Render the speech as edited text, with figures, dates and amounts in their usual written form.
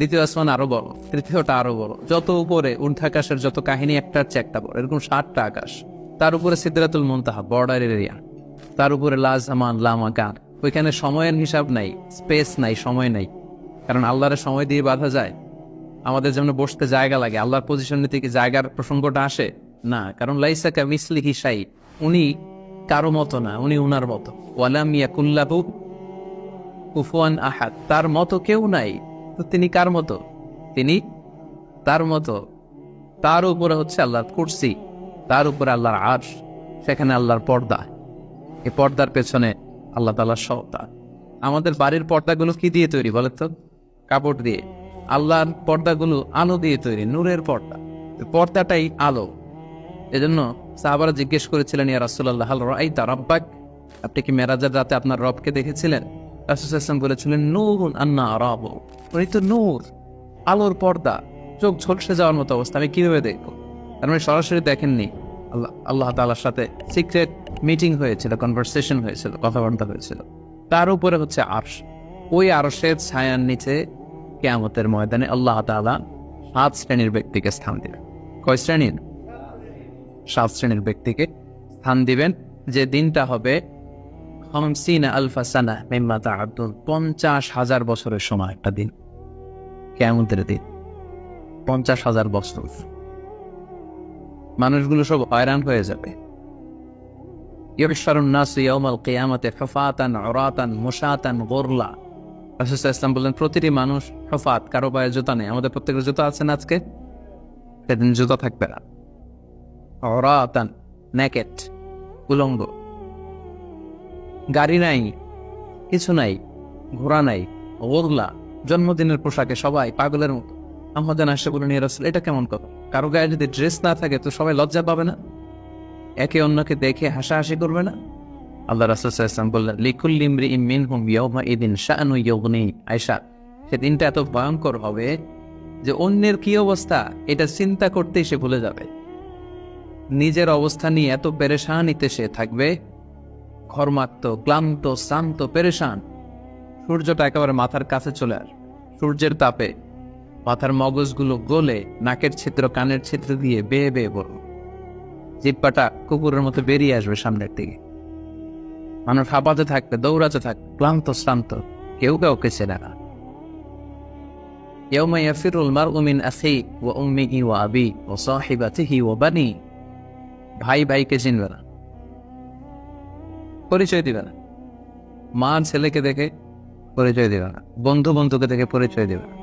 দ্বিতীয় আসমান আরো বড়, তৃতীয়টা আরো বড়, যত উপরে উর্ধ্বাকাশের যত কাহিনী একটার চেয়ে একটা বড়, এরকম 7টা আকাশ। তার উপরে সিদরাতুল মুনতাহা, বর্ডার এরিয়া। তার উপরে লা জামান লা মাকান, ওইখানে সময়ের হিসাব নাই, স্পেস নাই, সময় নাই। কারণ আল্লাহর সময় দিয়ে বাঁধা যায়? আমাদের যেমন বসতে জায়গা লাগে, আল্লাহর পজিশন নিতে কি জায়গার প্রসঙ্গটা আসে না? কারণ লাইসা কামিসলিহি শাই, উনি কারো মতো না, উনি উনার মতো। ওয়ালাম ইয়াকুল্লাহু কুফুয়ান আহাদ, তার মতো কেউ নাই। তো তিনি কার মতো? তিনি তার মতো। তার উপরে হচ্ছে আল্লাহর কুরসি, তার উপরে আল্লাহর আরশ, সেখানে আল্লাহর পর্দা। এই পর্দার পেছনে আল্লাহ তাআলার সত্তা। আমাদের বাড়ির পর্দাগুলো কি দিয়ে তৈরি বলে তো? কাপড় দিয়ে। আল্লাহর পর্দাগুলো আলো দিয়ে তৈরি, নূরের পর্দা। পর্দাটাই আলো। এজন্য সাহাবারা জিজ্ঞেস করেছিলেন, ইয়া রাসূলুল্লাহ হাল রাআইতা রাব্বাক, আপনি কি মেরাজের রাতে আপনার রবকে দেখেছিলেন? রাসূল সাল্লাল্লাহু আলাইহি ওয়াসাল্লাম বলেছিলেন, নূরুন আন্না আরাহু, উনি তো নূর, আলোর পর্দা, চোখ ঝলসে যাওয়ার মতো অবস্থা, আমি কিভাবে দেখবো? তার মানে সরাসরি দেখেননি। আল্লাহ তাআলার সাথে সিক্রেট মিটিং হয়েছিল, কনভারসেশন হয়েছিল, কথাবার্তা হয়েছিল। তার উপরে হচ্ছে আরশ। ওই আরশের ছায়ার নিচে কিয়ামতের ময়দানে আল্লাহ তাআলা 7 শ্রেণীর ব্যক্তিকে স্থান দিবেন। কয় শ্রেণীর? 7 শ্রেণীর ব্যক্তিকে স্থান দিবেন, যে দিনটা হবে 50,000 সানা মিম্মা তা'উদ্দুন, 50,000 বছরের সময় একটা দিন, কিয়ামতের দিন। 50,000 বছর মানুষগুলো সব হয়রান হয়ে যাবে। ইউহশারুন নাসু ইয়াউমাল কিয়ামাতি হুফাতান উরাতান মুশাতান গুরলা। রাসূল সাল্লাল্লাহু আলাইহি ওয়াসাল্লাম বললেন, প্রতিটি মানুষ হুফাত, কারো পায়ে জুতা নেই। আমাদের প্রত্যেকের জুতা আছে না আজকে? সেদিন জুতা থাকবে না। উরাতান, নেকেট, উলঙ্গ, গাড়ি নাই, কিছু নাই, ঘোড়া নাই, গুরলা, জন্মদিনের পোশাকে সবাই পাগলের মতো। আমাদের আসে বলেন, ইয়া রাসূল এটা কেমন কথা? কারো গায়ে যদি ড্রেস না থাকে তো সবাই লজ্জা পাবে না? একে অন্যকে দেখে হাসাহাসি করবে না? আল্লাহ রাসূল সাল্লাল্লাহু আলাইহি ওয়াসাল্লাম বললেন, লিকুল্লি ইমরিইম মিনহুম ইয়াওমাইদিন শাআনু ইউগনি। আয়েশা, সেদিনটা এত ভয়ঙ্কর হবে যে অন্যের কি অবস্থা এটা চিন্তা করতেই সে ভুলে যাবে। নিজের অবস্থা নিয়ে এত পেরেশানিতে সে থাকবে, ঘর্মাক্ত, ক্লান্ত, শ্রান্ত, পেরেশান। সূর্যটা একেবারে মাথার কাছে চলে আসবে। সূর্যের তাপে মাথার মগজগুলো গলে নাকের ছিদ্র, কানের ছিদ্র দিয়ে বেয়ে বেয়ে পড়বে। জিহ্বাটা কুকুরের মতো বেরিয়ে আসবে সামনের দিকে। মানুষ হাঁপাতে থাকবে, দৌড়াতে থাকবে, ক্লান্ত শ্রান্ত, কেউ কাউকে চেনে না। ইয়াউমা ইয়াফিরুল মারউ মিন আখিহি ওয়া উম্মিহি ওয়া আবিহি ওয়া সাহিবাতিহি ওয়া বানিহি। ভাই ভাইকে চিনবে না, পরিচয় দিবে না। মা ছেলেকে দেখে পরিচয় দিবে না, বন্ধু বন্ধুকে দেখে পরিচয় দিবে না।